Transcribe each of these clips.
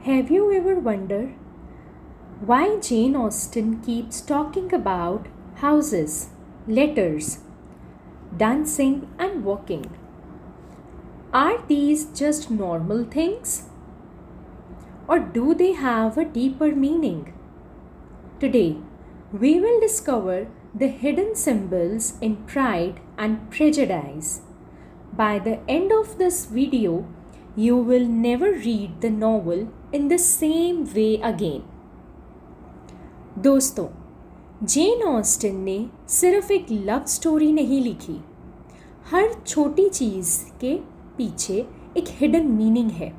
Have you ever wondered why Jane Austen keeps talking about houses, letters, dancing, and walking? Are these just normal things? Or do they have a deeper meaning? Today, we will discover the hidden symbols in Pride and Prejudice. By the end of this video, you will never read the novel in the same way again. दोस्तों, Jane Austen ने सिर्फ एक love story नहीं लिखी। हर छोटी चीज़ के पीछे एक हिडन मीनिंग है।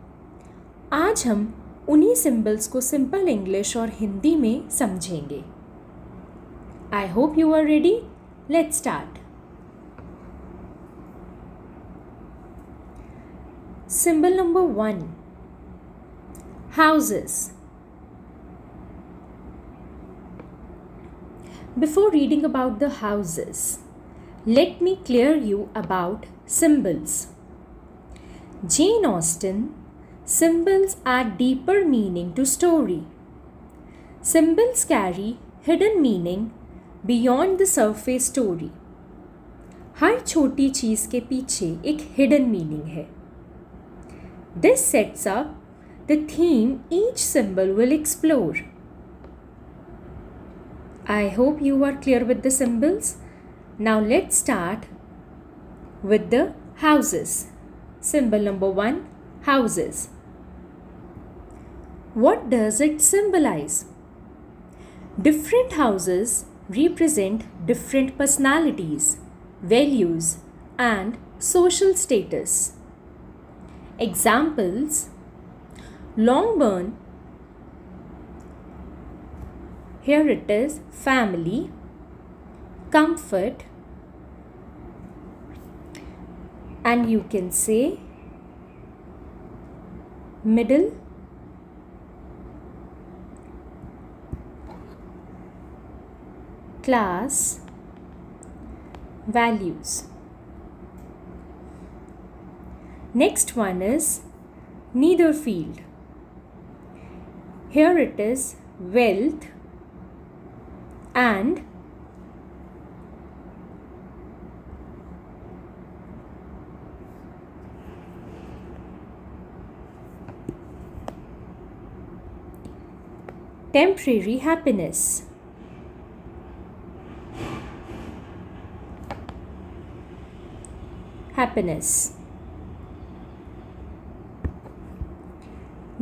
आज हम उन्हीं सिंबल्स को सिंपल इंग्लिश और हिंदी में समझेंगे। I hope you are ready. Let's start. Symbol number 1, houses. Before reading about the houses, let me clear you about symbols. Jane Austen, symbols add deeper meaning to story. Symbols carry hidden meaning beyond the surface story. हर छोटी चीज़ के पीछे एक hidden meaning है. This sets up the theme each symbol will explore. I hope you are clear with the symbols. Now let's start with the houses. Symbol number 1, houses. What does it symbolize? Different houses represent different personalities, values, and social status. Examples: Longbourn, here it is family, comfort, and you can say middle, class, values. Next one is Netherfield. Here it is wealth and temporary happiness.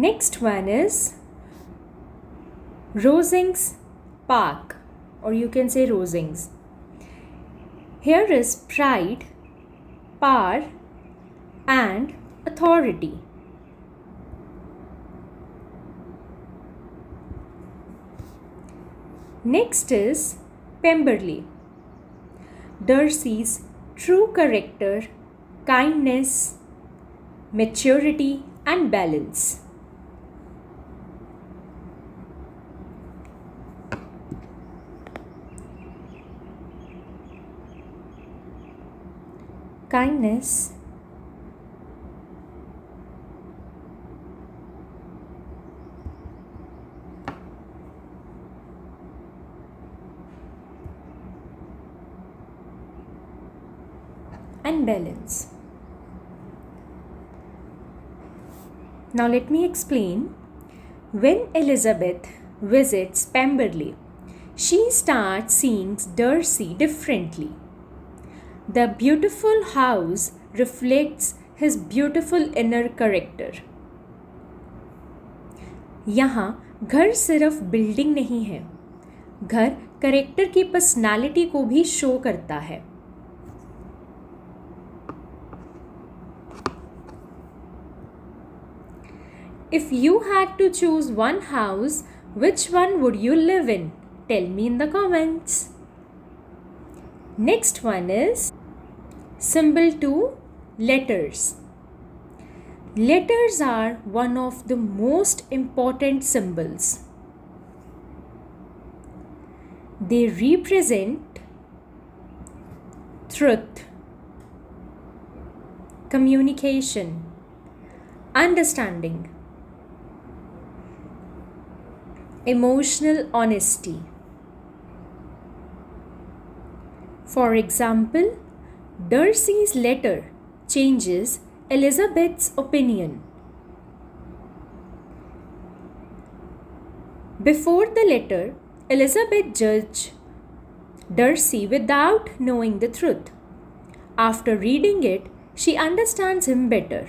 Next one is Rosings Park, or you can say Rosings. Here is pride, power, and authority. Next is Pemberley. Darcy's true character, kindness, maturity, and balance. Kindness, and balance. Now let me explain. When Elizabeth visits Pemberley, she starts seeing Darcy differently. The beautiful house reflects his beautiful inner character. यहाँ घर सिर्फ building नहीं है, घर character की personality को भी show करता है. If you had to choose one house, which one would you live in? Tell me in the comments. Next one is symbol 2, letters. Letters are one of the most important symbols. They represent truth, communication, understanding, emotional honesty. For example, Darcy's letter changes Elizabeth's opinion. Before the letter, Elizabeth judged Darcy without knowing the truth. After reading it, she understands him better.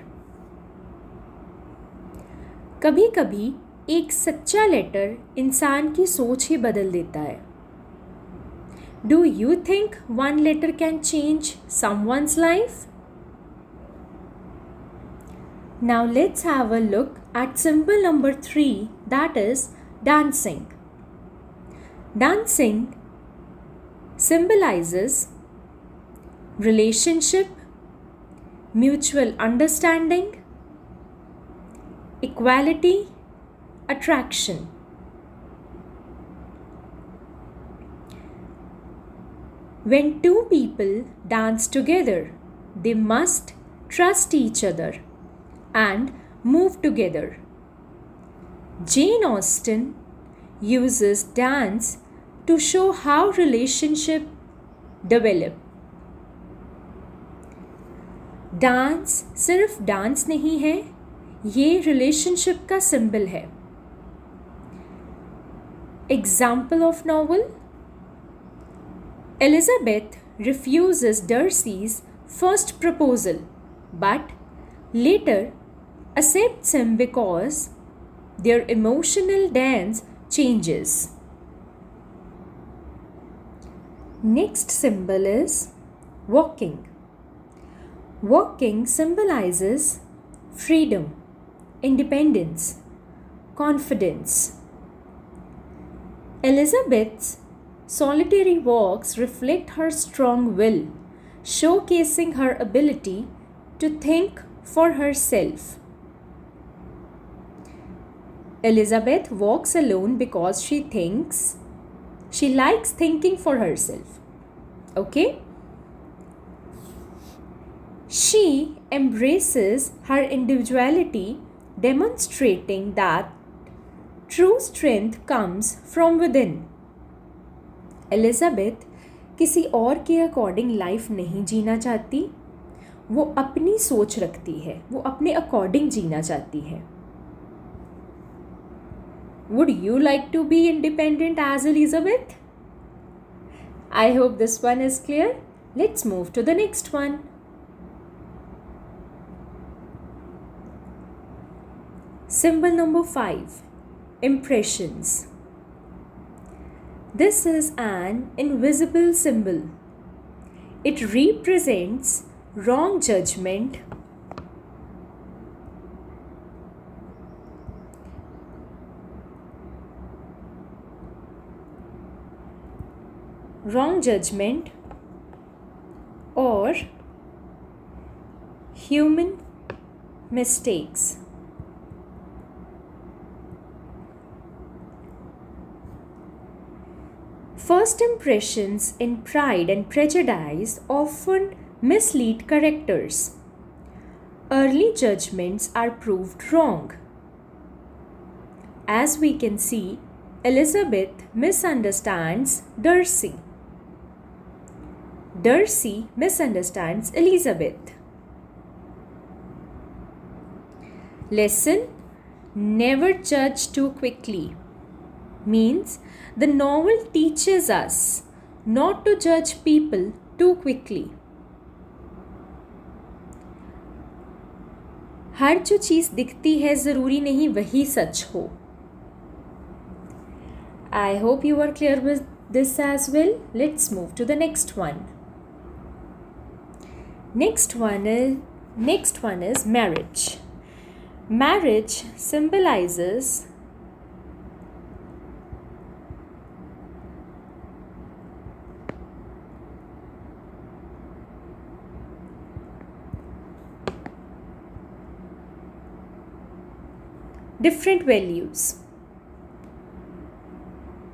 कभी कभी एक सच्चा letter इंसान की सोच ही बदल देता है. Do you think one letter can change someone's life? Now let's have a look at symbol number 3, that is dancing. Dancing symbolizes relationship, mutual understanding, equality, attraction. When two people dance together, they must trust each other and move together. Jane Austen uses dance to show how relationship develop. Dance सिर्फ dance नहीं है, ये relationship का symbol है. Example of novel. Elizabeth refuses Darcy's first proposal but later accepts him because their emotional dance changes. Next symbol is walking. Walking symbolizes freedom, independence, confidence. Elizabeth's solitary walks reflect her strong will, showcasing her ability to think for herself. Elizabeth walks alone because she likes thinking for herself. Okay? She embraces her individuality, demonstrating that true strength comes from within. Elizabeth किसी और के according life नहीं जीना चाहती, वो अपनी सोच रखती है, वो अपने अकॉर्डिंग जीना चाहती है. Would you like to be independent as Elizabeth? I hope this one is clear. Let's move to the next one. Symbol number 5, impressions. This is an invisible symbol. It represents wrong judgment, or human mistakes. First impressions in Pride and Prejudice often mislead characters. Early judgments are proved wrong. As we can see, Elizabeth misunderstands Darcy. Darcy misunderstands Elizabeth. Lesson: never judge too quickly. Means the novel teaches us not to judge people too quickly. हर जो चीज़ दिखती है ज़रूरी नहीं वही सच हो. I hope you are clear with this as well. Let's move to the next one. Next one is marriage. Marriage symbolizes different values.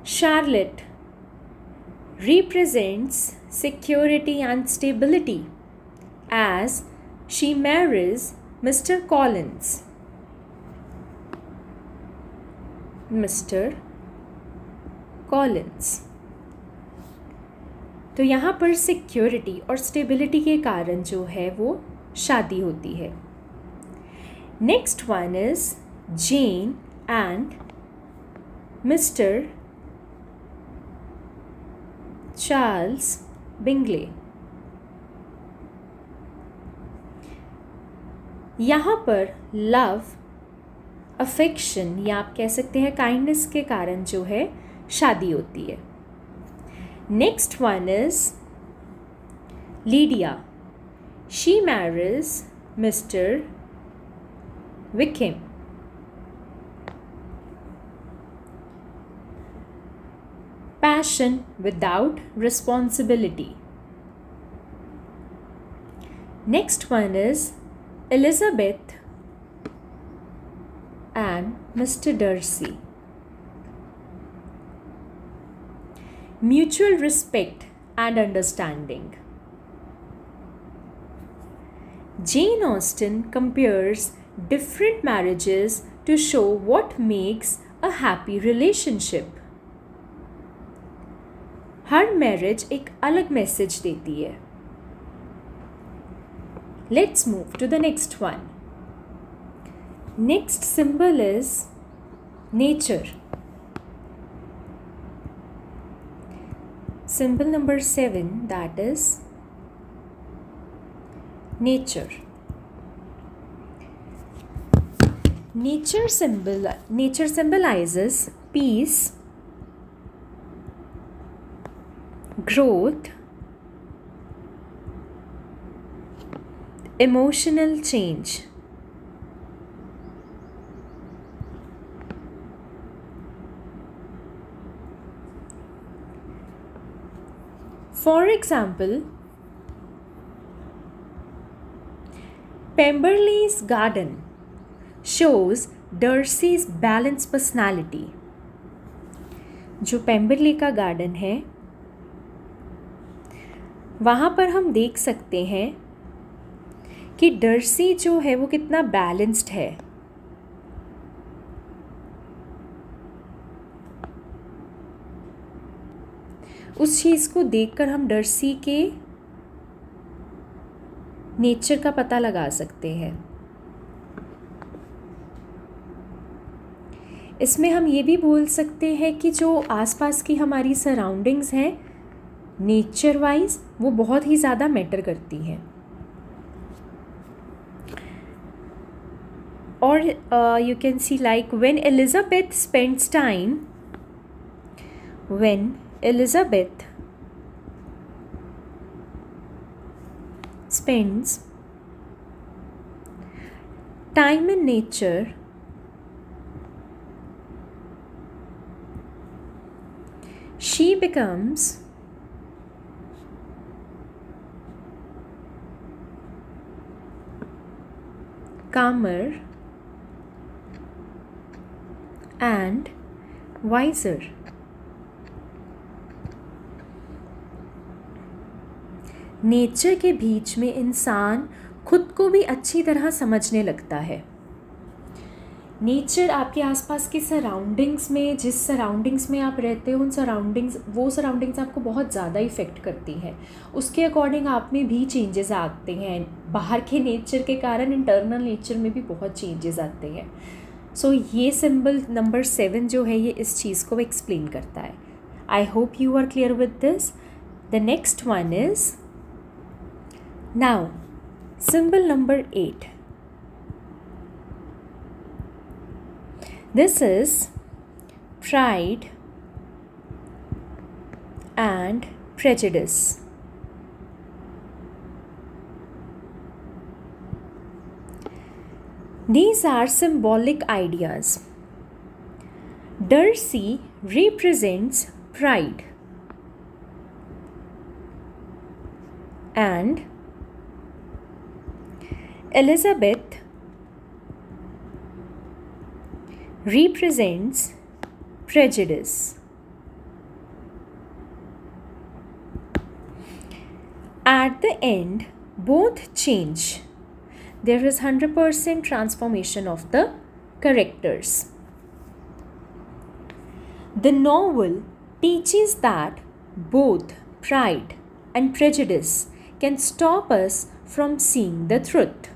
Charlotte represents security and stability as she marries Mr. Collins. Mr. Collins. तो यहाँ पर security और stability के कारण जो है वो शादी होती है। Next one is Jane and mister Charles Bingley. यहाँ पर लव, अफेक्शन या आप कह सकते हैं काइंडनेस के कारण जो है शादी होती है। Next one is Lydia, she married Mr Wickham. Passion without responsibility. Next one is Elizabeth and Mr. Darcy. Mutual respect and understanding. Jane Austen compares different marriages to show what makes a happy relationship. Her marriage एक अलग message देती है। Let's move to the next one. Next symbol is nature. Symbol number 7, that is nature. Nature symbolizes peace, growth, emotional change. For example, Pemberley's garden shows Darcy's balanced personality. जो पेम्बरली का garden है वहाँ पर हम देख सकते हैं कि डर्सी जो है वो कितना बैलेंस्ड है। उस चीज़ को देखकर हम डर्सी के नेचर का पता लगा सकते हैं। इसमें हम ये भी बोल सकते हैं कि जो आसपास की हमारी सराउंडिंग्स हैं नेचर वाइज वो बहुत ही ज़्यादा मैटर करती हैं। Or you can see like when Elizabeth spends time in nature, she becomes calmer and wiser. Nature के बीच में इंसान खुद को भी अच्छी तरह समझने लगता है। नेचर आपके आसपास की सराउंडिंग्स में, जिस सराउंडिंग्स में आप रहते हो वो सराउंडिंग्स आपको बहुत ज़्यादा इफ़ेक्ट करती हैं। उसके अकॉर्डिंग आप में भी चेंजेस आते हैं। बाहर के नेचर के कारण इंटरनल नेचर में भी बहुत चेंजेस आते हैं। सो ये सिंबल नंबर 7 जो है ये इस चीज़ को एक्सप्लेन करता है। I hope you are clear with this. The next one is now symbol number 8. This is pride and prejudice. These are symbolic ideas. Darcy represents pride and Elizabeth represents prejudice. At the end, both change. There is 100% transformation of the characters. The novel teaches that both pride and prejudice can stop us from seeing the truth.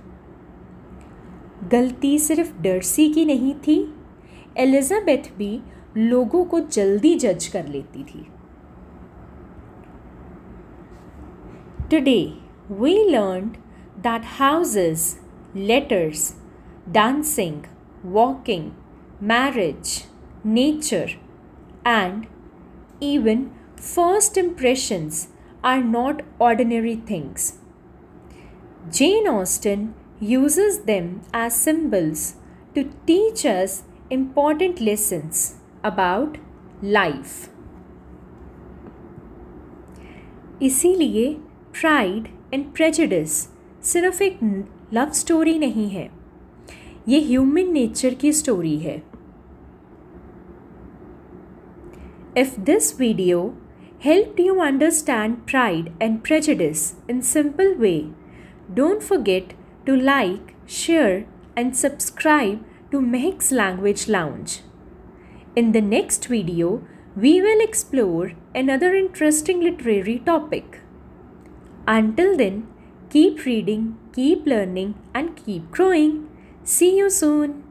गलती सिर्फ Darcy की नहीं थी, Elizabeth भी लोगों को जल्दी जज कर लेती थी. Today we learned that houses, letters, dancing, walking, marriage, nature, and even first impressions are not ordinary things. Jane Austen uses them as symbols to teach us important lessons about life. इसीलिए pride and prejudice सिर्फ एक love story नहीं है, ये human nature की story है. If this video helped you understand Pride and Prejudice in simple way, don't forget to like, share and subscribe to Mehek's Language Lounge. In the next video, we will explore another interesting literary topic. Until then, keep reading, keep learning and keep growing. See you soon.